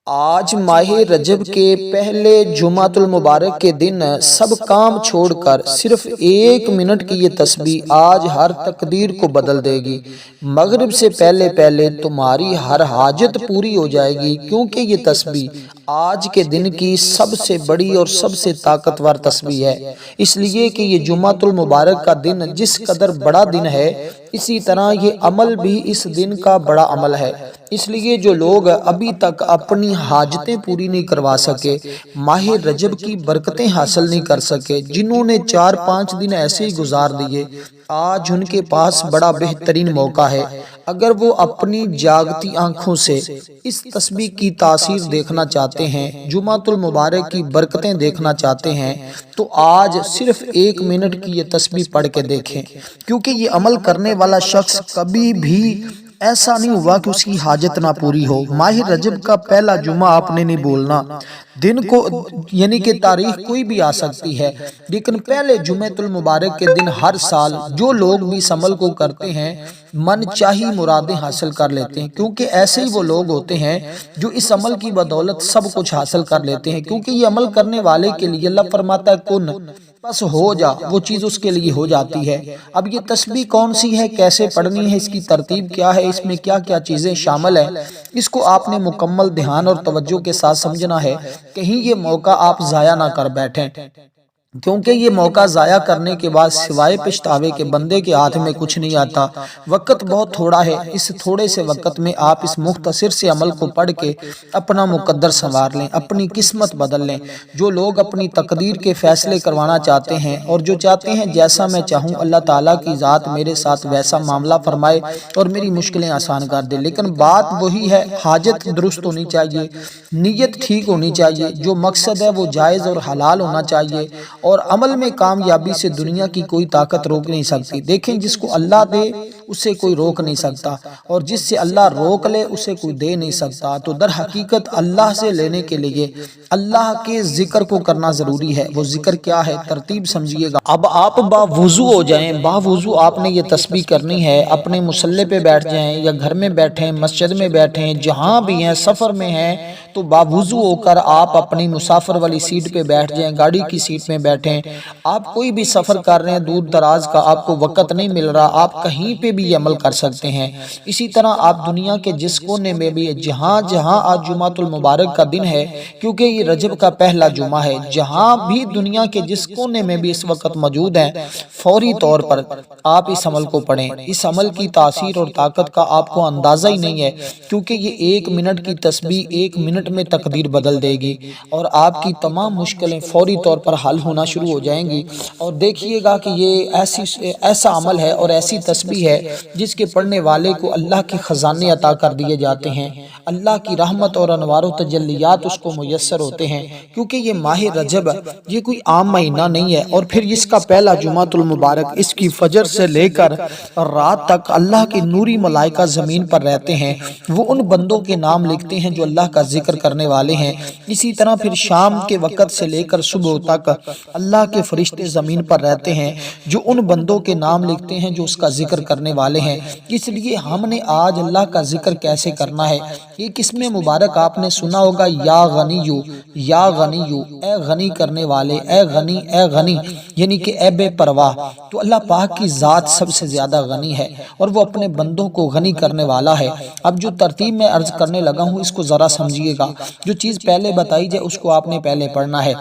آج ماہ رجب کے پہلے جمعۃ المبارک کے دن سب کام چھوڑ کر صرف 1 منٹ کی یہ تسبیح آج ہر تقدیر کو بدل دے گی۔ مغرب سے پہلے پہلے تمہاری ہر حاجت پوری ہو جائے گی، کیونکہ یہ تسبیح آج کے دن کی سب سے بڑی اور سب سے طاقتور تسبیح ہے۔ اس لیے کہ یہ جمعۃ المبارک کا دن جس قدر بڑا دن ہے، اسی طرح یہ عمل بھی اس دن کا بڑا عمل ہے۔ اس لیے جو لوگ ابھی تک اپنی حاجتیں پوری نہیں کروا سکے، ماہ رجب کی برکتیں حاصل نہیں کر سکے، جنہوں نے 4-5 دن ایسے ہی گزار دیے، آج ان کے پاس بڑا بہترین موقع ہے۔ اگر وہ اپنی جاگتی آنکھوں سے اس تسبیح کی تاثیر دیکھنا چاہتے ہیں، جمعۃ المبارک کی برکتیں دیکھنا چاہتے ہیں، تو آج صرف 1 منٹ کی یہ تسبیح پڑھ کے دیکھیں، کیونکہ یہ عمل کرنے والا شخص کبھی بھی ایسا نہیں ہوا کہ اس کی حاجت نہ پوری ہو۔ ماہ رجب کا پہلا جمعہ آپ نے نہیں بولنا، دن کو یعنی کہ تاریخ کوئی بھی آ سکتی ہے، لیکن پہلے جمعۃ المبارک کے دن ہر سال جو لوگ بھی اس عمل کو کرتے ہیں، من چاہی مرادیں حاصل کر لیتے ہیں، کیونکہ ایسے ہی وہ لوگ ہوتے ہیں جو اس عمل کی بدولت سب کچھ حاصل کر لیتے ہیں، کیونکہ یہ عمل کرنے والے کے لیے اللہ فرماتا ہے کن، بس ہو جا، وہ چیز اس کے لیے ہو جاتی ہے۔ اب یہ تسبیح کون سی ہے، کیسے پڑھنی ہے، اس کی ترتیب کیا ہے، اس میں کیا کیا چیزیں شامل ہیں، اس کو آپ نے مکمل دھیان اور توجہ کے ساتھ سمجھنا ہے، کہیں یہ موقع آپ ضائع نہ کر بیٹھیں، کیونکہ یہ موقع ضائع کرنے کے بعد سوائے پچھتاوے کے بندے کے ہاتھ میں کچھ نہیں آتا۔ وقت بہت تھوڑا ہے، اس تھوڑے سے وقت میں آپ اس مختصر سے عمل کو پڑھ کے اپنا مقدر سنوار لیں، اپنی قسمت بدل لیں۔ جو لوگ اپنی تقدیر کے فیصلے کروانا چاہتے ہیں اور جو چاہتے ہیں جیسا میں چاہوں اللہ تعالیٰ کی ذات میرے ساتھ ویسا معاملہ فرمائے اور میری مشکلیں آسان کر دے، لیکن بات وہی ہے، حاجت درست ہونی چاہیے، نیت ٹھیک ہونی چاہیے، جو مقصد ہے وہ جائز اور حلال ہونا چاہیے، اور عمل میں کامیابی سے دنیا کی کوئی طاقت روک نہیں سکتی۔ دیکھیں، جس کو اللہ دے اسے کوئی روک نہیں سکتا، اور جس سے اللہ روک لے اسے کوئی دے نہیں سکتا۔ تو در حقیقت اللہ سے لینے کے لیے اللہ کے ذکر کو کرنا ضروری ہے۔ وہ ذکر کیا ہے، ترتیب سمجھیے گا۔ اب آپ باوضو ہو جائیں، باوضو آپ نے یہ تسبیح کرنی ہے، اپنے مصلی پہ بیٹھ جائیں یا گھر میں بیٹھیں، مسجد میں بیٹھیں، جہاں بھی ہیں، سفر میں ہیں تو باوضو ہو کر آپ اپنی مسافر والی سیٹ پہ بیٹھ جائیں، گاڑی کی سیٹ میں بیٹھیں۔ آپ کوئی بھی سفر کر رہے ہیں دور دراز کا، آپ کو وقت نہیں مل رہا، آپ کہیں پہ بھی یہ عمل کر سکتے ہیں۔ اسی طرح آپ دنیا کے جس کونے میں بھی، جہاں جہاں آج جمعۃ المبارک کا دن ہے، کیونکہ یہ رجب کا پہلا جمعہ ہے، جہاں بھی دنیا کے جس کونے میں بھی اس وقت موجود ہیں، فوری طور پر آپ اس عمل کو پڑھیں۔ اس عمل کی تاثیر اور طاقت کا آپ کو اندازہ ہی نہیں ہے، کیونکہ یہ 1 منٹ کی تسبیح 1 منٹ میں تقدیر بدل دے گی، اور آپ کی تمام مشکلیں فوری طور پر حل ہونا شروع ہو جائیں گی۔ اور دیکھیے گا کہ یہ ایسا عمل ہے اور ایسی تسبیح ہے جس کے پڑھنے والے کو اللہ کے خزانے عطا کر دیے جاتے ہیں، اللہ کی رحمت اور انوار و تجلیات اس کو میسر ہوتے ہیں، کیونکہ یہ ماہ رجب یہ کوئی عام مہینہ نہیں ہے، اور پھر اس کا پہلا جمعۃ المبارک، اس کی فجر سے لے کر رات تک اللہ کے نوری ملائکہ زمین پر رہتے ہیں، وہ ان بندوں کے نام لکھتے ہیں جو اللہ کا ذکر کرنے والے ہیں۔ اسی طرح پھر شام کے وقت سے لے کر صبح تک اللہ کے فرشتے زمین پر رہتے ہیں جو ان بندوں کے نام لکھتے ہیں جو اس کا ذکر کرنے والے ہیں۔ اس لیے ہم نے آج اللہ کا ذکر کیسے کرنا ہے، ایک اسم مبارک آپ نے سنا ہوگا، یا غنیو، یا غنیو، اے غنی کرنے والے، اے غنی، اے غنی، یعنی کہ اے بے پرواہ۔ تو اللہ پاک کی ذات سب سے زیادہ غنی ہے، اور وہ اپنے بندوں کو غنی کرنے والا ہے۔ اب جو ترتیب میں عرض کرنے لگا ہوں اس کو ذرا سمجھیے گا، جو چیز پہلے بتائی جائے اس کو آپ نے پہلے پڑھنا ہے،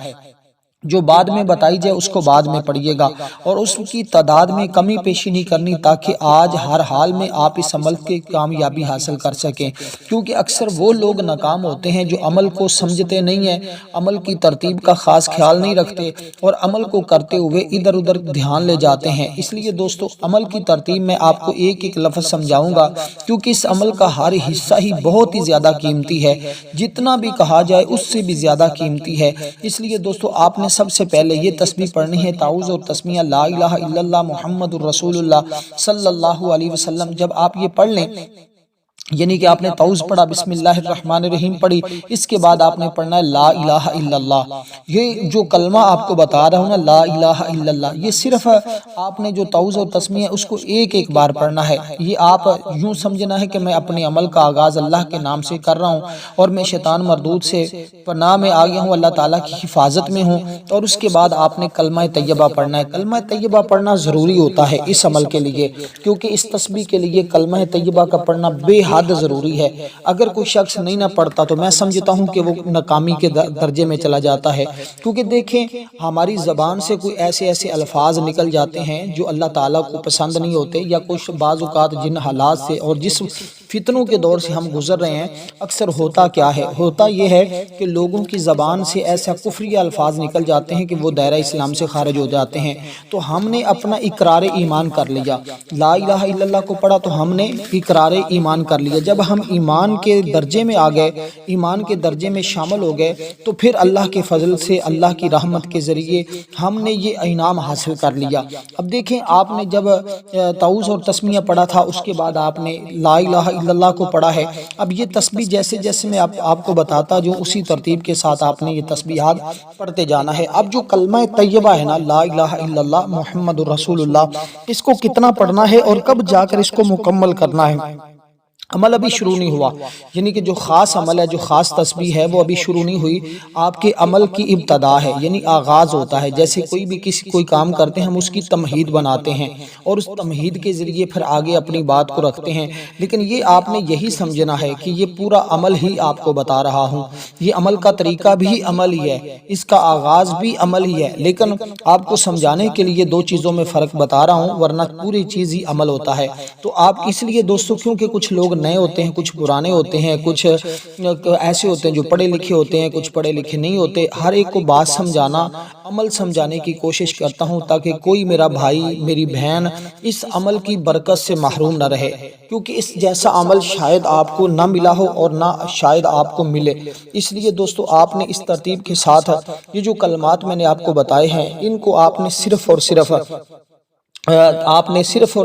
جو بعد میں بتائی جائے اس کو بعد میں پڑھیے گا، اور اس کی تعداد میں کمی پیشی نہیں کرنی، تاکہ آج ہر حال میں آپ اس عمل کی کامیابی حاصل کر سکیں۔ کیونکہ اکثر وہ لوگ ناکام ہوتے ہیں جو عمل کو سمجھتے نہیں ہیں، عمل کی ترتیب کا خاص خیال نہیں رکھتے، اور عمل کو کرتے ہوئے ادھر ادھر دھیان لے جاتے ہیں۔ اس لیے دوستو، عمل کی ترتیب میں آپ کو ایک ایک لفظ سمجھاؤں گا، کیونکہ اس عمل کا ہر حصہ ہی بہت ہی زیادہ قیمتی ہے، جتنا بھی کہا جائے اس سے بھی زیادہ قیمتی ہے۔ اس لیے دوستو، آپ نے سب سے پہلے یہ تسبیح پڑھنی ہے، تعوذ اور تسمیہ لا الہ الا اللہ محمد الرسول اللہ صلی اللہ علیہ وسلم۔ جب آپ یہ پڑھ لیں یعنی کہ آپ نے تعوذ پڑھا، بسم اللہ الرحمن الرحیم پڑھی، اس کے بعد آپ نے پڑھنا ہے لا الہ الا اللہ۔ یہ جو کلمہ آپ کو بتا رہا ہوں نا، لا الہ الا اللہ، یہ صرف آپ نے جو تعوذ اور تسمیہ ہے اس کو ایک ایک بار پڑھنا ہے۔ یہ آپ یوں سمجھنا ہے کہ میں اپنے عمل کا آغاز اللہ کے نام سے کر رہا ہوں اور میں شیطان مردود سے پناہ میں آ گیا ہوں، اللہ تعالیٰ کی حفاظت میں ہوں، اور اس کے بعد آپ نے کلمہ طیبہ پڑھنا ہے۔ کلمہ طیبہ پڑھنا ضروری ہوتا ہے اس عمل کے لیے، کیونکہ اس تسبیح کے لیے کلمہ طیبہ کا پڑھنا بے حد ضروری ہے۔ اگر کوئی شخص نہیں نہ پڑھتا تو میں سمجھتا ہوں کہ وہ ناکامی کے درجے میں چلا جاتا ہے، کیونکہ دیکھیں ہماری زبان سے کوئی ایسے الفاظ نکل جاتے ہیں جو اللہ تعالیٰ کو پسند نہیں ہوتے، یا کچھ بعض اوقات جن حالات سے اور جس فتنوں کے دور سے ہم گزر رہے ہیں، اکثر ہوتا کیا ہے، ہوتا یہ ہے کہ لوگوں کی زبان سے ایسا کفری الفاظ نکل جاتے ہیں کہ وہ دائرہ اسلام سے خارج ہو جاتے ہیں۔ تو ہم نے اپنا اقرار ایمان کر لیا، لا الہ الا اللہ کو پڑھا تو ہم نے اقرار ایمان کر لیا۔ جب ہم ایمان کے درجے میں آ گئے، ایمان کے درجے میں شامل ہو گئے، تو پھر اللہ کے فضل سے، اللہ کی رحمت کے ذریعے ہم نے یہ انعام حاصل کر لیا۔ اب دیکھیں آپ نے جب تعوذ اور تسمیہ پڑھا تھا، اس کے بعد آپ نے لا الہ الا اللہ کو پڑھا ہے۔ اب یہ تسبیح جیسے جیسے میں آپ کو بتاتا جو اسی ترتیب کے ساتھ آپ نے یہ تسبیحات پڑھتے جانا ہے۔ اب جو کلمہ طیبہ ہے نا، لا الہ الا اللہ محمد الرسول اللہ، اس کو کتنا پڑھنا ہے اور کب جا کر اس کو مکمل کرنا ہے؟ عمل ابھی شروع نہیں ہوا، یعنی کہ جو خاص عمل ہے، جو خاص تسبیح ہے، وہ ابھی شروع نہیں ہوئی۔ آپ کے عمل کی ابتدا ہے، یعنی آغاز ہوتا ہے۔ جیسے کوئی کام کرتے ہیں، ہم اس کی تمہید بناتے ہیں اور اس تمہید کے ذریعے پھر آگے اپنی بات کو رکھتے ہیں۔ لیکن یہ آپ نے یہی سمجھنا ہے کہ یہ پورا عمل ہی آپ کو بتا رہا ہوں، یہ عمل کا طریقہ بھی عمل ہی ہے، اس کا آغاز بھی عمل ہی ہے، لیکن آپ کو سمجھانے کے لیے دو چیزوں میں فرق بتا رہا ہوں، ورنہ پوری چیز ہی عمل ہوتا ہے۔ تو آپ اس لیے دوستو، کیونکہ کچھ لوگ نئے ہوتے ہیں، کچھ پرانے ہوتے ہیں، کچھ ایسے ہوتے ہیں جو پڑھے لکھے ہوتے ہیں، کچھ پڑھے لکھے نہیں ہوتے، ہر ایک کو بات سمجھانا، عمل سمجھانے کی کوشش کرتا ہوں تاکہ کوئی میرا بھائی، میری بہن اس عمل کی برکت سے محروم نہ رہے، کیونکہ اس جیسا عمل شاید آپ کو نہ ملا ہو اور نہ شاید آپ کو ملے۔ اس لیے دوستو آپ نے اس ترتیب کے ساتھ یہ جو کلمات میں نے آپ کو بتائے ہیں، ان کو آپ نے صرف اور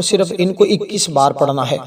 صرف ان کو 21 بار پڑھنا ہے۔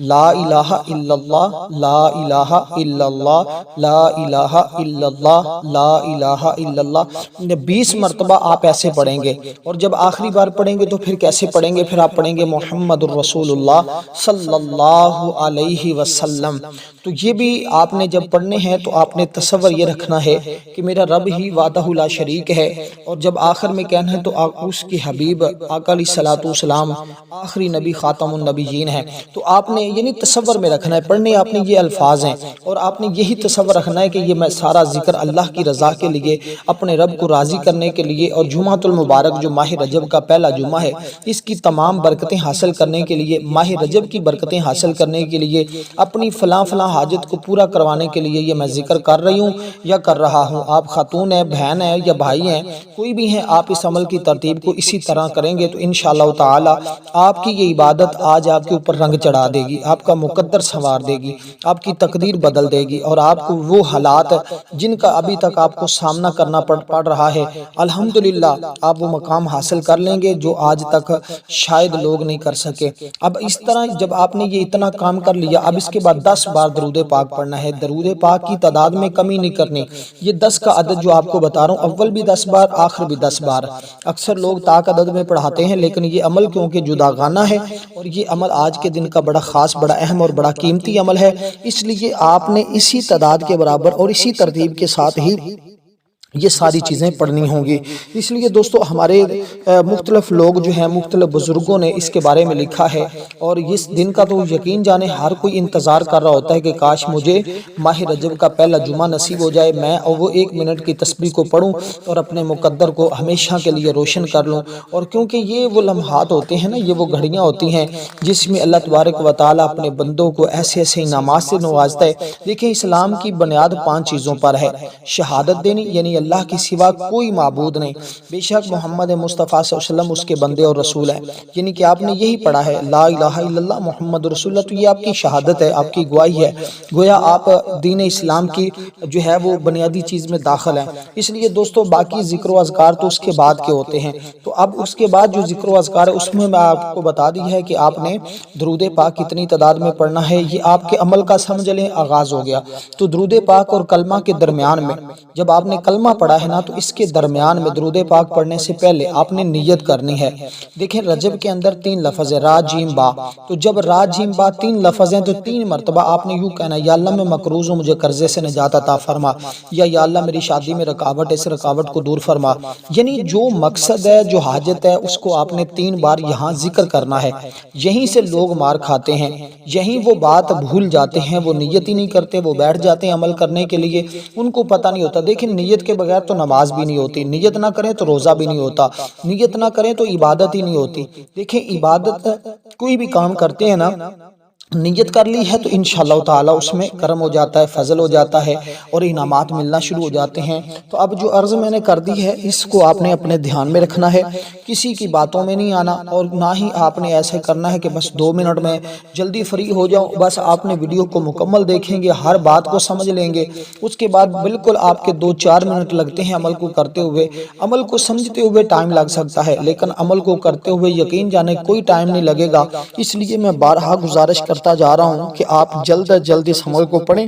لا الہ الا اللہ، لا الہ الا اللہ، لا الہ الا اللہ، لا الہ الا اللہ 20 مرتبہ آپ ایسے پڑھیں گے، اور جب آخری بار پڑھیں گے تو پھر کیسے پڑھیں گے؟ پھر آپ پڑھیں گے محمد الرسول اللہ صلی اللہ علیہ وسلم۔ تو یہ بھی آپ نے جب پڑھنے ہیں تو آپ نے تصور یہ رکھنا ہے کہ میرا رب ہی وحدہ لا شریک ہے، اور جب آخر میں کہنا ہے تو اس کی حبیب آقا علیہ الصلوۃ والسلام آخری نبی خاتم النبیین ہے۔ تو آپ نے یعنی تصور میں رکھنا ہے، پڑھنے آپ نے یہ الفاظ ہیں، اور آپ نے یہی تصور رکھنا ہے کہ یہ میں سارا ذکر اللہ کی رضا کے لیے، اپنے رب کو راضی کرنے کے لیے، اور جمعۃ المبارک جو ماہ رجب کا پہلا جمعہ ہے، اس کی تمام برکتیں حاصل کرنے کے لیے، ماہ رجب کی برکتیں حاصل کرنے کے لیے، اپنی فلاں حاجت کو پورا کروانے کے لیے یہ میں ذکر کر رہی ہوں یا کر رہا ہوں۔ آپ خاتون ہیں، بہن ہیں یا بھائی ہیں، کوئی بھی ہیں، آپ اس عمل کی ترتیب کو اسی طرح کریں گے تو انشاءاللہ تعالی آپ کی یہ عبادت آج آپ کے اوپر رنگ چڑھا دے گی، آپ کا مقدر سنوار دے گی، آپ کی تقدیر بدل دے گی، اور آپ کو وہ حالات جن کا ابھی تک آپ کو سامنا کرنا پڑ رہا ہے، الحمدللہ آپ وہ مقام حاصل کر لیں گے جو آج تک شاید لوگ نہیں کر سکے۔ اب اس طرح جب آپ نے یہ اتنا کام کر لیا، اب اس کے بعد 10 بار درود پاک پڑھنا ہے۔ درود پاک کی تعداد میں کمی نہیں کرنی، یہ 10 کا عدد جو آپ کو بتا رہا ہوں، اول بھی 10 بار، آخر بھی 10 بار۔ اکثر لوگ طاق عدد میں پڑھاتے ہیں، لیکن یہ عمل کیونکہ جداگانہ ہے، اور یہ عمل آج کے دن کا بڑا خاص، بڑا اہم اور بڑا قیمتی عمل ہے، اس لیے آپ نے اسی تعداد کے برابر اور اسی ترتیب کے ساتھ ہی یہ ساری چیزیں پڑھنی ہوں گی۔ اس لیے دوستو ہمارے مختلف لوگ جو ہیں، مختلف بزرگوں نے اس کے بارے میں لکھا ہے، اور اس دن کا تو یقین جانے ہر کوئی انتظار کر رہا ہوتا ہے کہ کاش مجھے ماہ رجب کا پہلا جمعہ نصیب ہو جائے، میں اور وہ 1 منٹ کی تسبیح کو پڑھوں اور اپنے مقدر کو ہمیشہ کے لیے روشن کر لوں۔ اور کیونکہ یہ وہ لمحات ہوتے ہیں نا، یہ وہ گھڑیاں ہوتی ہیں جس میں اللہ تبارک و تعالیٰ اپنے بندوں کو ایسے ایسے انعامات سے نوازتا ہے۔ دیکھیں اسلام کی بنیاد 5 چیزوں پر ہے: شہادت دینی، یعنی اللہ کے سوا کوئی معبود نہیں، بے شک محمد مصطفیٰ صلی اللہ علیہ وسلم اس کے بندے اور رسول ہیں۔ یعنی کہ آپ نے یہی پڑھا ہے لا الہ الا اللہ محمد رسول اللہ، تو یہ آپ کی شہادت ہے، آپ کی گواہی ہے، گویا آپ دین اسلام کی جو ہے وہ بنیادی چیز میں داخل ہیں۔ اس لیے دوستو باقی ذکر و اذکار تو اس کے بعد کے ہوتے ہیں، تو اب اس کے بعد جو ذکر و اذکار ہے اس میں آپ کو بتا دی ہے کہ آپ نے درود پاک کتنی تعداد میں پڑھنا ہے، یہ آپ کے عمل کا سمجھ لیں آغاز ہو گیا۔ تو درود پاک اور کلمہ کے درمیان میں جب آپ نے کلمہ پڑھا ہے نا، تو اس کے درمیان میں درود پاک پڑھنے سے پہلے آپ نے نیت کرنی ہے۔ دیکھیں رجب کے اندر 3 لفظ ہے، را جیم با، تو جب را جیم با 3 لفظ ہیں تو 3 مرتبہ آپ نے یوں کہنا یا اللہ میں مقروض ہوں، مجھے قرضے سے نجات عطا فرما، یا اللہ میری شادی میں رکاوٹ ہے، اس رکاوٹ کو دور فرما۔ یعنی جو مقصد ہے، جو حاجت ہے، اس کو آپ نے 3 بار یہاں ذکر کرنا ہے۔ یہیں سے لوگ مار کھاتے ہیں، یہیں وہ بات بھول جاتے ہیں، وہ نیت ہی نہیں کرتے، وہ بیٹھ جاتے ہیں عمل کرنے کے لیے، ان کو پتہ نہیں ہوتا۔ دیکھیں نیت کے بغیر تو نماز بھی نہیں ہوتی، نیت نہ کریں تو روزہ بھی نہیں ہوتا، نیت نہ کریں تو عبادت ہی نہیں ہوتی۔ دیکھیں عبادت کوئی بھی کام کرتے ہیں نا، نیت کر لی ہے تو انشاءاللہ تعالی اس میں کرم ہو جاتا ہے، فضل ہو جاتا ہے اور انعامات ملنا شروع ہو جاتے ہیں۔ تو اب جو عرض میں نے کر دی ہے اس کو آپ نے اپنے دھیان میں رکھنا ہے، کسی کی باتوں میں نہیں آنا، اور نہ ہی آپ نے ایسے کرنا ہے کہ بس 2 منٹ میں جلدی فری ہو جاؤ۔ بس آپ نے ویڈیو کو مکمل دیکھیں گے، ہر بات کو سمجھ لیں گے، اس کے بعد بالکل آپ کے 2-4 منٹ لگتے ہیں عمل کو کرتے ہوئے۔ عمل کو سمجھتے ہوئے ٹائم لگ سکتا ہے، لیکن عمل کو کرتے ہوئے یقین جانے کوئی ٹائم نہیں لگے گا۔ اس لیے میں بارہا گزارش کرتا جا رہا ہوں کہ آپ جلد از جلد اس عمل کو پڑھیں،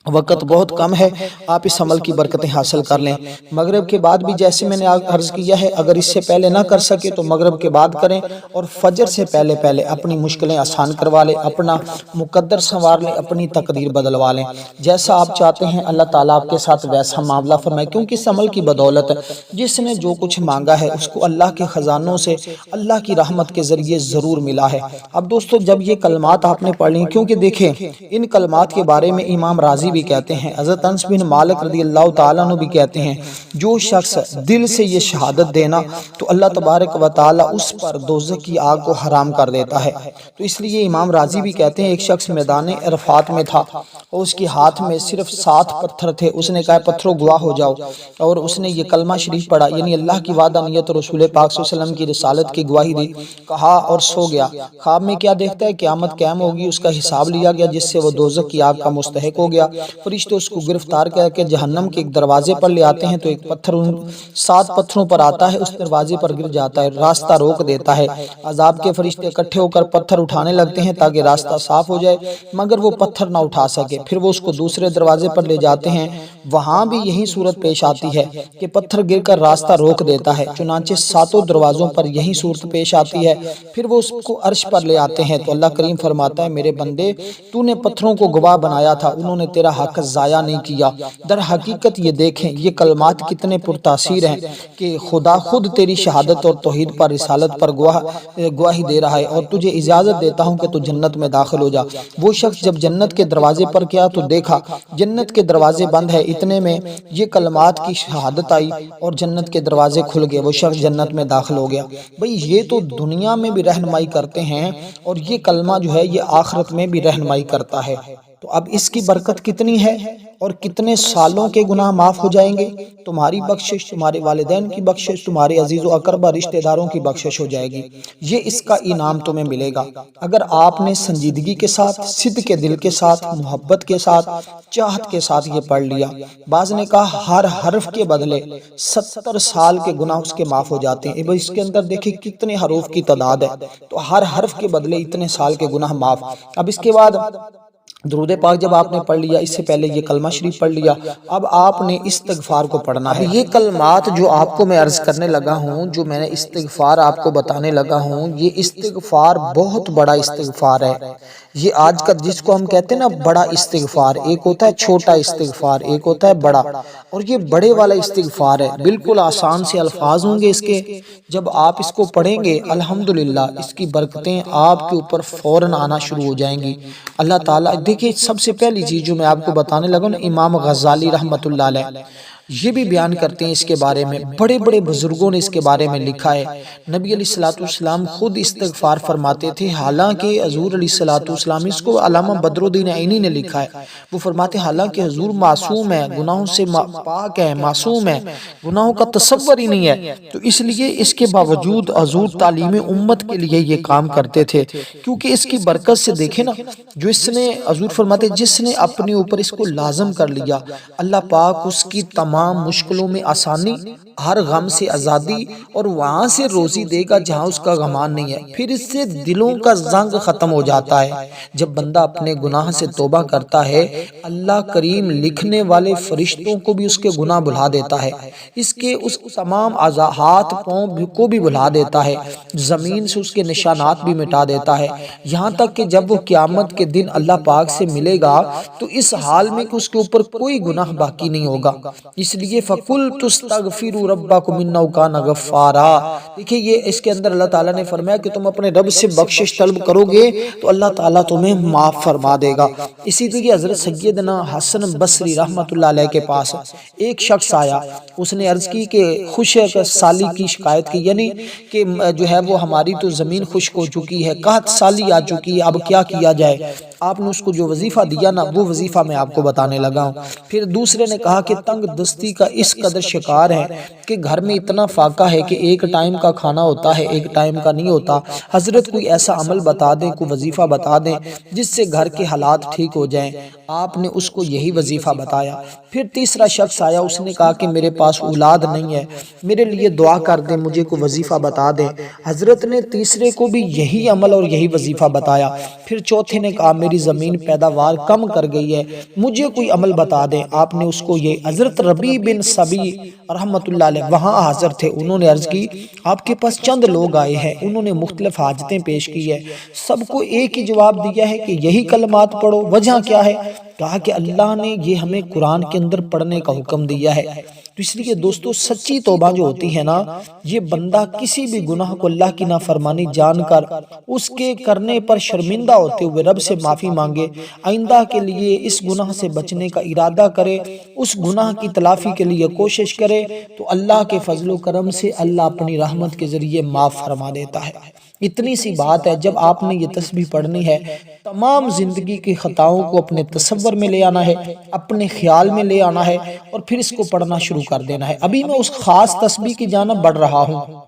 وقت بہت کم ہے، آپ اس عمل کی برکتیں حاصل کر لیں۔ مغرب کے بعد بھی جیسے میں نے عرض کیا ہے، اگر اس سے پہلے نہ کر سکے تو مغرب کے بعد کریں، اور فجر سے پہلے اپنی مشکلیں آسان کروا لیں، اپنا مقدر سنوار لیں، اپنی تقدیر بدلوا لیں۔ جیسا آپ چاہتے ہیں اللہ تعالیٰ آپ کے ساتھ ویسا معاملہ فرمائے، کیونکہ اس عمل کی بدولت جس نے جو کچھ مانگا ہے اس کو اللہ کے خزانوں سے اللہ کی رحمت کے ذریعے ضرور ملا ہے۔ اب دوستو جب یہ کلمات آپ نے پڑھ لی، کیونکہ دیکھیں ان کلمات کے بارے میں امام راضی بھی کہتے ہیں، حضرت انس بن مالک رضی اللہ تعالیٰ عنہ بھی کہتے ہیں، جو شخص دل سے یہ شہادت دینا تو اللہ تبارک و تعالیٰ اس پر دوزخ کی آگ کو حرام کر دیتا ہے۔ تو اس لیے امام راضی بھی کہتے ہیں ایک شخص میدان عرفات میں تھا اور اس کے ہاتھ میں صرف 7 پتھر تھے، اس نے کہا پتھروں گواہ ہو جاؤ، اور اس نے یہ کلمہ شریف پڑھا، یعنی اللہ کی وعدہ نیت اور رسول پاک صلی اللہ علیہ وسلم کی رسالت کی گواہی دی، کہا اور سو گیا۔ خواب میں کیا دیکھتا ہے؟ قیامت قائم ہوگی، اس کا حساب لیا گیا جس سے وہ دوزخ کی آگ کا مستحق ہو گیا۔ فرشتے اس کو گرفتار کر کے جہنم کے ایک دروازے پر لے آتے ہیں، تو ایک پتھر ان 7 پتھروں پر آتا ہے، اس دروازے پر گر جاتا ہے، راستہ روک دیتا ہے۔ عذاب کے فرشتے اکٹھے ہو کر پتھر اٹھانے لگتے ہیں تاکہ راستہ صاف ہو جائے، مگر وہ پتھر نہ اٹھا سکے۔ پھر وہ اس کو دوسرے دروازے پر لے جاتے ہیں، وہاں بھی یہی صورت پیش آتی ہے کہ پتھر گر کر راستہ روک دیتا ہے۔ چنانچہ 7 دروازوں پر یہی صورت پیش آتی ہے۔ پھر وہ اس کو عرش پر لے آتے ہیں، تو اللہ کریم فرماتا ہے میرے بندے تو نے پتھروں کو گواہ بنایا تھا، انہوں نے تیرا حق ضائع نہیں کیا۔ در حقیقت یہ دیکھیں یہ کلمات کتنے پرتاثیر ہیں کہ خدا خود تیری شہادت اور توحید پر رسالت پر گواہی دے رہا ہے، اور تجھے اجازت دیتا ہوں کہ تو جنت میں داخل ہو جا۔ وہ شخص جب جنت کے دروازے پر گیا تو دیکھا جنت کے دروازے بند ہے، اتنے میں یہ کلمات کی شہادت آئی اور جنت کے دروازے کھل گئے، وہ شخص جنت میں داخل ہو گیا۔ بھئی یہ تو دنیا میں بھی رہنمائی کرتے ہیں، اور یہ کلمہ جو ہے یہ آخرت میں بھی رہنمائی کرتا ہے۔ تو اب اس کی برکت کتنی ہے اور کتنے سالوں کے گناہ معاف ہو جائیں گے، تمہاری بخشش، تمہارے والدین کی بخشش، تمہارے عزیز و اقربا رشتہ داروں کی بخشش ہو جائے گی۔ یہ اس کا انعام تمہیں ملے گا اگر آپ نے سنجیدگی کے ساتھ، صدق کے دل کے ساتھ، محبت کے ساتھ، چاہت کے ساتھ یہ پڑھ لیا۔ بعض نے کہا ہر حرف کے بدلے 70 سال کے گناہ اس کے معاف ہو جاتے ہیں۔ اس کے اندر دیکھیں کتنے حروف کی تعداد ہے، تو ہر حرف کے بدلے اتنے سال کے گناہ معاف۔ اب اس کے بعد درود پاک جب آپ نے پڑھ لیا، اس سے پہلے یہ کلمہ شریف پڑھ لیا، اب آپ نے استغفار کو پڑھنا ہے۔ یہ کلمات جو آپ کو میں عرض کرنے لگا ہوں، جو میں نے استغفار آپ کو بتانے لگا ہوں، یہ استغفار بہت بڑا استغفار ہے۔ یہ آج کا جس کو ہم کہتے ہیں نا بڑا استغفار، ایک ہوتا ہے چھوٹا استغفار، ایک ہوتا ہے بڑا، اور یہ بڑے والا استغفار ہے۔ بالکل آسان سے الفاظ ہوں گے اس کے، جب آپ اس کو پڑھیں گے الحمدللہ اس کی برکتیں آپ کے اوپر فوراً آنا شروع ہو جائیں گی۔ اللہ تعالیٰ دیکھیں سب سے پہلی چیز جو میں آپ کو بتانے لگا نا، امام غزالی رحمت اللہ علیہ یہ بھی بیان کرتے ہیں اس کے بارے میں، بڑے بڑے بزرگوں نے اس کے بارے میں لکھا ہے۔ نبی علیہ الصلوۃ والسلام خود استغفار فرماتے تھے، حالانکہ حضور علیہ الصلوۃ والسلام، اس کو علامہ بدر الدین عینی نے لکھا ہے، وہ فرماتے ہیں حالانکہ حضور معصوم ہے، گناہوں سے پاک ہے، معصوم ہے، گناہوں کا تصور ہی نہیں ہے، تو اس لیے اس کے باوجود حضور تعلیم امت کے لیے یہ کام کرتے تھے، کیونکہ اس کی برکت سے دیکھیں نا، جو اس نے، حضور فرماتے جس نے اپنے اوپر اس کو لازم کر لیا، اللہ پاک اس کی تمام مشکلوں میں آسانی، ہر غم سے آزادی، اور وہاں سے روزی دے گا جہاں اس کا گمان نہیں ہے۔ پھر اس سے دلوں کا زنگ ختم ہو جاتا ہے۔ جب بندہ اپنے گناہ سے توبہ کرتا ہے، اللہ کریم لکھنے والے فرشتوں کو بھی اس کے گناہ بھلا دیتا ہے، اس کے اس تمام ہاتھ پاؤں کو بھی بھلا دیتا ہے، زمین سے اس کے نشانات بھی مٹا دیتا ہے، یہاں تک کہ جب وہ قیامت کے دن اللہ پاک سے ملے گا تو اس حال میں کہ اس کے اوپر کوئی گناہ باقی نہیں ہوگا۔ اس لیے فَقُلْتُ اسْتَغْفِرُوا رَبَّكُمْ إِنَّهُ كَانَ غَفَّارًا، دیکھیں یہ اس کے اندر اللہ تعالیٰ نے فرمایا کہ تم اپنے رب سے بخشش طلب کرو گے تو اللہ تعالیٰ تمہیں معاف فرما دے گا۔ اسی لیے حضرت سیدنا حسن بصری رحمۃ اللہ علیہ کے پاس ایک شخص آیا، اس نے عرض کی کہ خشک سالی کی شکایت کی، یعنی کہ جو ہے وہ ہماری تو زمین خشک ہو چکی ہے، قحط سالی آ چکی ہے، اب کیا کیا جائے؟ آپ نے اس کو جو وظیفہ دیا نا، وہ وظیفہ میں آپ کو بتانے لگا ہوں۔ پھر دوسرے نے کہا کہ تنگ دستی کا اس قدر شکار ہے کہ گھر میں اتنا فاقہ ہے کہ ایک ٹائم کا کھانا ہوتا ہے، ایک ٹائم کا نہیں ہوتا، حضرت کوئی ایسا عمل بتا دیں، کوئی وظیفہ بتا دیں جس سے گھر کے حالات ٹھیک ہو جائیں۔ آپ نے اس کو یہی وظیفہ بتایا۔ پھر تیسرا شخص آیا، اس نے کہا کہ میرے پاس اولاد نہیں ہے، میرے لیے دعا کر دیں، مجھے کوئی وظیفہ بتا دیں۔ حضرت نے تیسرے کو بھی یہی عمل اور یہی وظیفہ بتایا۔ پھر چوتھے نے کہا میری زمین پیداوار کم کر گئی ہے، مجھے کوئی عمل بتا دیں۔ آپ نے اس کو یہ، حضرت ربیع بن سبی رحمۃ اللہ علیہ وہاں حاضر تھے، انہوں نے عرض کی آپ کے پاس چند لوگ آئے ہیں، انہوں نے مختلف حاجتیں پیش کی ہے، سب کو ایک ہی جواب دیا ہے کہ یہی کلمات پڑھو۔ وجہ کیا ہے؟ کہا کہ اللہ نے یہ ہمیں قرآن کے اندر پڑھنے کا حکم دیا ہے۔ تو اس لیے دوستو سچی توبہ جو ہوتی ہے نا، یہ بندہ کسی بھی گناہ کو اللہ کی نافرمانی جان کر اس کے کرنے پر شرمندہ ہوتے ہوئے رب سے معافی مانگے، آئندہ کے لیے اس گناہ سے بچنے کا ارادہ کرے، اس گناہ کی تلافی کے لیے کوشش کرے، تو اللہ کے فضل و کرم سے اللہ اپنی رحمت کے ذریعے معاف فرما دیتا ہے۔ اتنی سی بات ہے، جب آپ نے یہ تسبیح پڑھنی ہے، تمام زندگی کی خطاؤں کو اپنے تصور میں لے آنا ہے، اپنے خیال میں لے آنا ہے، اور پھر اس کو پڑھنا شروع کر دینا ہے۔ ابھی میں اس خاص تسبیح کی جانب بڑھ رہا ہوں،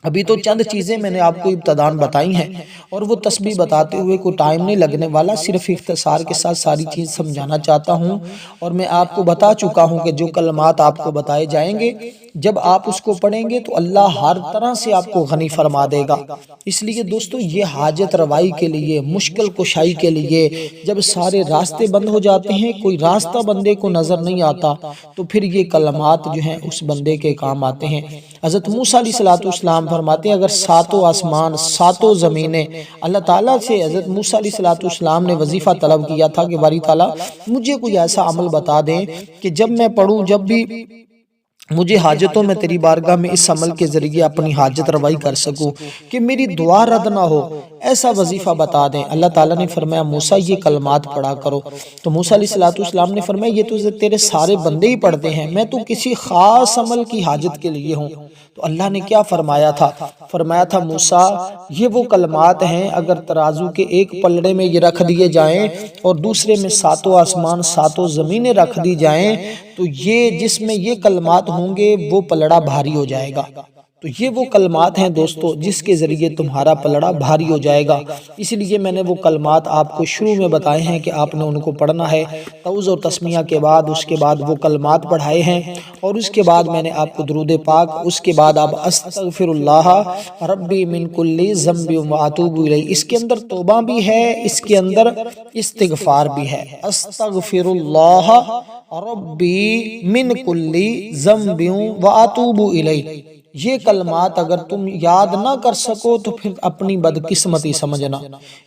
ابھی تو چند چیزیں میں نے آپ کو ابتداً بتائی ہیں، اور وہ تسبیح بتاتے ہوئے کوئی ٹائم نہیں لگنے والا، صرف اختصار کے ساتھ ساری چیز سمجھانا چاہتا ہوں۔ اور میں آپ کو بتا چکا ہوں کہ جو کلمات آپ کو بتائے جائیں گے، جب آپ اس کو پڑھیں گے تو اللہ ہر طرح سے آپ کو غنی فرما دے گا۔ اس لیے دوستو یہ حاجت روائی کے لیے، مشکل کشائی کے لیے، جب سارے راستے بند ہو جاتے ہیں، کوئی راستہ بندے کو نظر نہیں آتا، تو پھر یہ کلمات جو ہیں اس بندے کے کام آتے ہیں۔ حضرت موسیٰ علیہ السلام فرماتے ہیں اگر ساتوں آسمان، ساتوں زمینیں، اللہ تعالیٰ سے حضرت موسیٰ علیہ السلام نے وظیفہ طلب کیا تھا کہ باری تعالیٰ مجھے کوئی ایسا عمل بتا دیں کہ جب میں پڑھوں، جب بھی مجھے حاجتوں میں تیری بارگاہ میں اس عمل کے ذریعے اپنی حاجت روائی کر سکوں کہ میری دعا رد نہ ہو، ایسا وظیفہ بتا دیں۔ اللہ تعالیٰ نے فرمایا موسیٰ یہ کلمات پڑھا کرو، تو موسیٰ علیہ السلام نے فرمایا یہ تو تیرے سارے بندے ہی پڑھتے ہیں، میں تو کسی خاص عمل کی حاجت کے لیے ہوں۔ تو اللہ نے کیا فرمایا تھا؟ فرمایا تھا موسیٰ یہ وہ کلمات ہیں اگر ترازو کے ایک پلڑے میں یہ رکھ دیے جائیں اور دوسرے میں ساتوں آسمان، ساتوں زمینیں رکھ دی جائیں، تو یہ جس میں یہ کلمات ہوں گے وہ پلڑا بھاری ہو جائے گا۔ تو یہ وہ کلمات ہیں دوستو جس کے ذریعے تمہارا پلڑا بھاری ہو جائے گا۔ اس لیے میں نے وہ کلمات آپ کو شروع میں بتائے ہیں کہ آپ نے ان کو پڑھنا ہے، توز اور تسمیہ کے بعد، اس کے بعد وہ کلمات پڑھائے ہیں، اور اس کے بعد میں نے آپ کو درود پاک، اس کے بعد آپ استغفر اللہ ربی من کل ذنب واتوب الیہ، اس کے اندر توبہ بھی ہے، اس کے اندر استغفار بھی ہے۔ استغفر اللہ ربی من کل ذنب واتوب الیہ، یہ کلمات اگر تم یاد نہ کر سکو تو پھر اپنی بدقسمتی سمجھنا،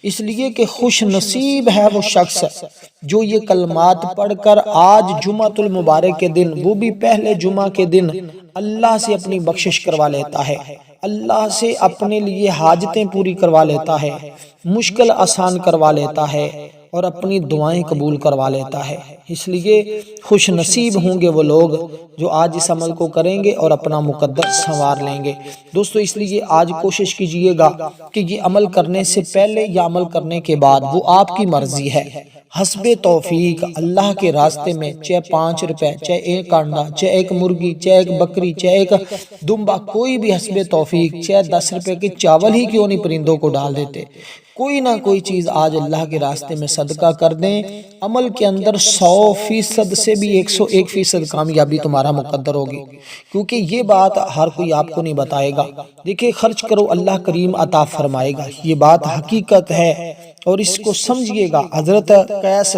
اس لیے کہ خوش نصیب ہے وہ شخص جو یہ کلمات پڑھ کر آج جمعۃ المبارک کے دن، وہ بھی پہلے جمعہ کے دن، اللہ سے اپنی بخشش کروا لیتا ہے، اللہ سے اپنے لیے حاجتیں پوری کروا لیتا ہے، مشکل آسان کروا لیتا ہے، اور اپنی دعائیں قبول کروا لیتا ہے۔ اس لیے خوش نصیب ہوں گے وہ لوگ جو آج اس عمل کو کریں گے اور اپنا مقدر سنوار لیں گے۔ دوستو اس لیے آج کوشش کیجئے گا کہ یہ عمل کرنے سے پہلے یا عمل کرنے کے بعد وہ آپ کی مرضی ہے، حسب توفیق اللہ کے راستے میں، چاہے 5 روپے، چاہے 1 انڈا، چاہے 1 مرغی، چاہے 1 بکری، چاہے 1 دمبا، کوئی بھی حسب توفیق، چاہے 10 روپے کے چاول ہی کیوں نہیں پرندوں کو ڈال دیتے، کوئی نہ کوئی چیز آج اللہ کے راستے میں صدقہ کر دیں۔ عمل کے اندر 100% سے بھی 101% کامیابی تمہارا مقدر ہوگی، کیونکہ یہ بات ہر کوئی آپ کو نہیں بتائے گا۔ دیکھیں خرچ کرو اللہ کریم عطا فرمائے گا، یہ بات حقیقت ہے اور اس کو سمجھیے گا۔ حضرت قیس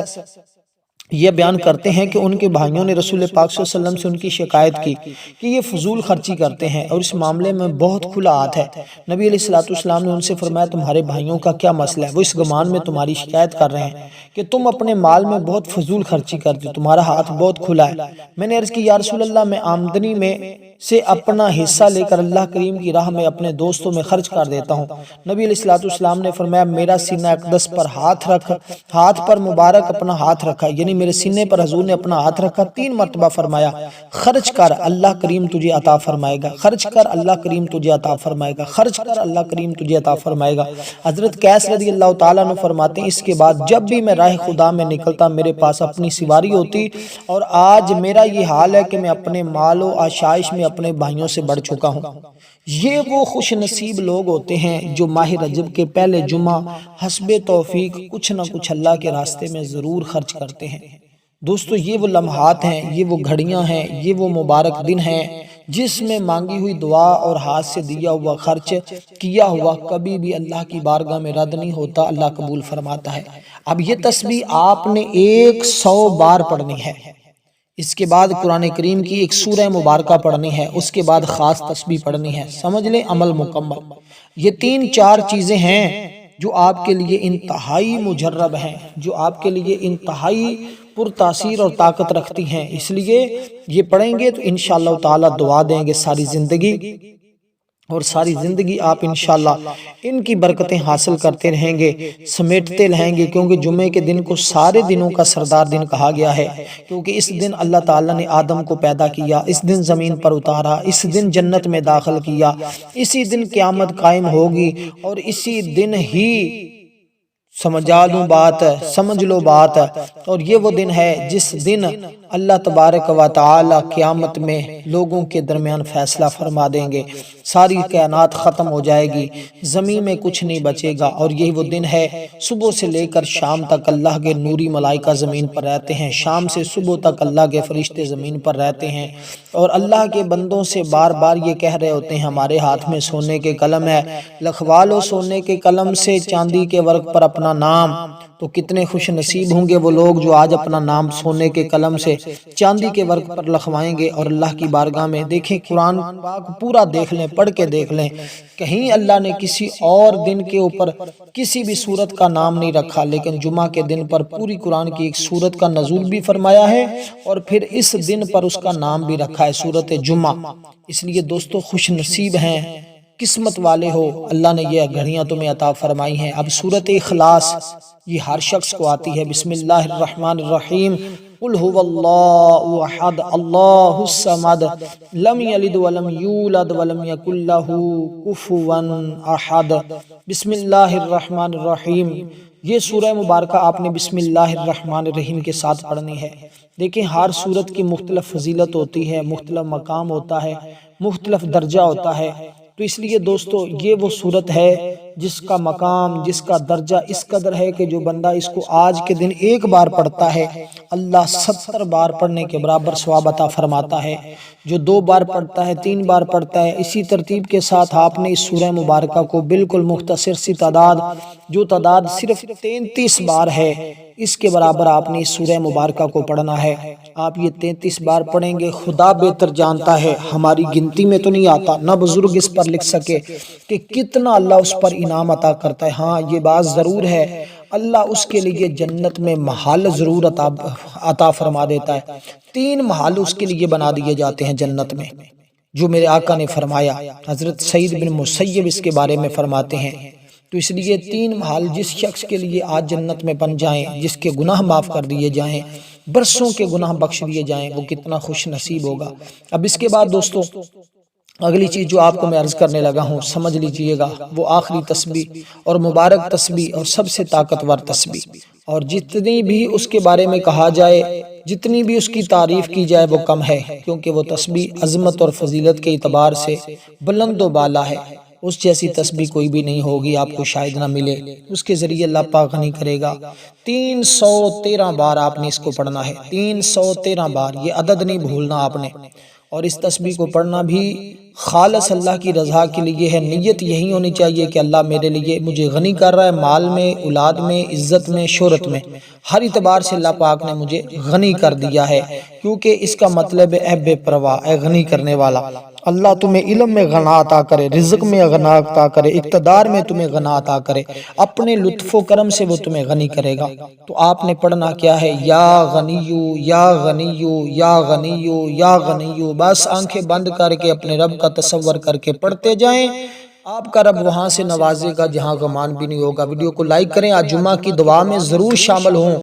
یہ بیان کرتے ہیں کہ ان کے بھائیوں نے رسول پاک صلی اللہ علیہ وسلم سے ان کی شکایت کی کہ یہ فضول خرچی کرتے ہیں اور اس معاملے میں بہت کھلا ہاتھ ہے۔ نبی علیہ السلام نے ان سے فرمایا تمہارے بھائیوں کا کیا مسئلہ ہے؟ وہ اس گمان میں تمہاری شکایت کر رہے ہیں کہ تم اپنے مال میں بہت فضول خرچی کرتے ہو، تمہارا ہاتھ بہت کھلا ہے۔ میں نے عرض کی یا رسول اللہ میں آمدنی میں سے اپنا حصہ لے کر اللہ کریم کی راہ میں اپنے دوستوں میں خرچ کر دیتا ہوں۔ نبی علیہ السلام نے فرمایا میرا سینہ اقدس پر ہاتھ رکھ، ہاتھ پر مبارک اپنا ہاتھ رکھا، یعنی میرے سینے پر حضور نے اپنا ہاتھ رکھا، 3 مرتبہ فرمایا خرچ کر اللہ کریم تجھے عطا فرمائے گا، خرچ کر اللہ کریم تجھے عطا فرمائے گا، خرچ کر اللہ کریم تجھے عطا فرمائے گا۔ حضرت قیس رضی اللہ تعالیٰ عنہ فرماتے ہیں اس کے بعد جب بھی میں راہ خدا میں نکلتا میرے پاس اپنی سواری ہوتی، اور آج میرا یہ حال ہے کہ میں اپنے مال و آشائش میں اپنے بھائیوں سے بڑھ چکا ہوں۔ یہ وہ خوش نصیب لوگ ہوتے ہیں جو ماہ رجب کے پہلے جمعہ حسب توفیق کچھ نہ کچھ اللہ کے راستے میں ضرور خرچ کرتے ہیں۔ دوستو یہ وہ لمحات ہیں، یہ وہ گھڑیاں ہیں، یہ وہ مبارک دن ہیں جس میں مانگی ہوئی دعا اور ہاتھ سے دیا ہوا خرچ کیا ہوا کبھی بھی اللہ کی بارگاہ میں رد نہیں ہوتا، اللہ قبول فرماتا ہے۔ اب یہ تسبیح آپ نے 100 بار پڑھنی ہے، اس کے بعد قرآن کریم کی ایک سورہ مبارکہ پڑھنی ہے، اس کے بعد خاص تسبیح پڑھنی ہے، سمجھ لیں عمل مکمل۔ یہ 3-4 چیزیں ہیں جو آپ کے لیے انتہائی مجرب ہیں، جو آپ کے لیے انتہائی پر تاثیر اور طاقت رکھتی ہیں، اس لیے یہ پڑھیں گے تو انشاءاللہ تعالی دعا دیں گے ساری زندگی، اور ساری زندگی آپ انشاءاللہ ان کی برکتیں حاصل کرتے رہیں گے، سمیٹتے رہیں گے، کیونکہ جمعے کے دن کو سارے دنوں کا سردار دن کہا گیا ہے، کیونکہ اس دن اللہ تعالیٰ نے آدم کو پیدا کیا، اس دن زمین پر اتارا، اس دن جنت میں داخل کیا، اسی دن قیامت قائم ہوگی، اور اسی دن ہی سمجھا لوں بات، سمجھ لو بات، اور یہ وہ دن ہے جس دن اللہ تبارک و تعالی قیامت میں لوگوں کے درمیان فیصلہ فرما دیں گے، ساری کائنات ختم ہو جائے گی، زمین میں کچھ نہیں بچے گا، اور یہی وہ دن ہے صبح سے لے کر شام تک اللہ کے نوری ملائکہ زمین پر رہتے ہیں، شام سے صبح تک اللہ کے فرشتے زمین پر رہتے ہیں، اور اللہ کے بندوں سے بار بار یہ کہہ رہے ہوتے ہیں ہمارے ہاتھ میں سونے کے قلم ہے، لکھوا لو سونے کے قلم سے چاندی کے ورق پر اپنا نام۔ تو کتنے خوش نصیب ہوں گے وہ لوگ جو آج اپنا نام سونے کے قلم سے چاندی کے ورق پر لکھوائیں گے، اور اللہ کی بارگاہ میں دیکھیں قرآن پاک پورا دیکھ لیں، پڑھ کے دیکھ لیں، کہیں اللہ نے کسی اور دن کے اوپر کسی بھی سورت کا نام نہیں رکھا، لیکن جمعہ کے دن پر پوری قرآن کی ایک سورت کا نزول بھی فرمایا ہے، اور پھر اس دن پر اس کا نام بھی رکھا ہے سورت جمعہ۔ اس لیے دوستو خوش نصیب ہیں، قسمت والے ہو، اللہ نے یہ گھڑیاں تمہیں عطا فرمائی ہیں۔ اب سورت اخلاص یہ ہر شخص کو آتی ہے، بسم اللہ الرحمن الرحیم، قل هو اللہ احد اللہ الصمد لم یلد ولم یولد ولم یکن لہ کفوا احد۔ بسم اللہ الرحمن الرحیم، یہ سورہ مبارکہ آپ نے بسم اللہ الرحمن الرحیم کے ساتھ پڑھنی ہے۔ دیکھیں ہر سورت کی مختلف فضیلت ہوتی ہے، مختلف مقام ہوتا ہے، مختلف درجہ ہوتا ہے، تو اس لیے دوستو یہ وہ سورت ہے جس کا مقام، جس کا درجہ اس قدر ہے کہ جو بندہ اس کو آج کے دن 1 بار پڑھتا ہے اللہ 70 بار پڑھنے کے برابر ثواب عطا فرماتا ہے، جو 2 بار پڑھتا ہے، 3 بار پڑھتا ہے، اسی ترتیب کے ساتھ آپ نے اس سورہ مبارکہ کو بالکل مختصر سی تعداد، جو تعداد صرف 33 بار ہے، اس کے برابر آپ نے اس سورہ مبارکہ کو پڑھنا ہے۔ آپ یہ 33 بار پڑھیں گے، خدا بہتر جانتا ہے، ہماری گنتی میں تو نہیں آتا، نہ بزرگ اس پر لکھ سکے کہ کتنا اللہ اس پر انعام عطا کرتا ہے۔ ہاں یہ بات ضرور ہے، اللہ اس کے لیے جنت میں محل ضرور عطا فرما دیتا ہے، 3 محل اس کے لیے بنا دیے جاتے ہیں جنت میں، جو میرے آقا نے فرمایا۔ حضرت سعید بن مسیب اس کے بارے میں فرماتے ہیں، تو اس لیے 3 حال جس شخص کے لیے آج جنت میں بن جائیں، جس کے گناہ معاف کر دیے جائیں، برسوں کے گناہ بخش دیے جائیں، وہ کتنا خوش نصیب ہوگا۔ اب اس کے بعد دوستو اگلی چیز جو آپ کو میں عرض کرنے لگا ہوں سمجھ لیجئے گا، وہ آخری تسبیح اور مبارک تسبیح اور سب سے طاقتور تسبیح، اور جتنی بھی اس کے بارے میں کہا جائے، جتنی بھی اس کی تعریف کی جائے وہ کم ہے، کیونکہ وہ تسبیح عظمت اور فضیلت کے اعتبار سے بلند و بالا ہے۔ اس جیسی تسبیح کوئی بھی نہیں ہوگی، آپ کو شاید نہ ملے، اس کے ذریعے اللہ پاک غنی کرے گا۔ 313 بار آپ نے اس کو پڑھنا ہے، 313 بار، یہ عدد نہیں بھولنا آپ نے۔ اور اس تسبیح کو پڑھنا بھی خالص اللہ کی رضا کے لیے ہے، نیت یہی ہونی چاہیے کہ اللہ میرے لیے مجھے غنی کر رہا ہے، مال میں، اولاد میں، عزت میں، شہرت میں، ہر اعتبار سے اللہ پاک نے مجھے غنی کر دیا ہے، کیونکہ اس کا مطلب ہے اے بے پرواہ، اے غنی کرنے والا، اللہ تمہیں علم میں غنا عطا کرے، رزق میں غنا عطا کرے، اقتدار میں تمہیں غنا عطا کرے، اپنے لطف و کرم سے وہ تمہیں غنی کرے گا۔ تو آپ نے پڑھنا کیا ہے؟ یا غنیو یا غنیو یا غنیو یا غنیو، بس آنکھیں بند کر کے اپنے رب کا تصور کر کے پڑھتے جائیں، آپ کا رب وہاں سے نوازے گا جہاں گمان بھی نہیں ہوگا۔ ویڈیو کو لائک کریں، آج جمعہ کی دعا میں ضرور شامل ہوں۔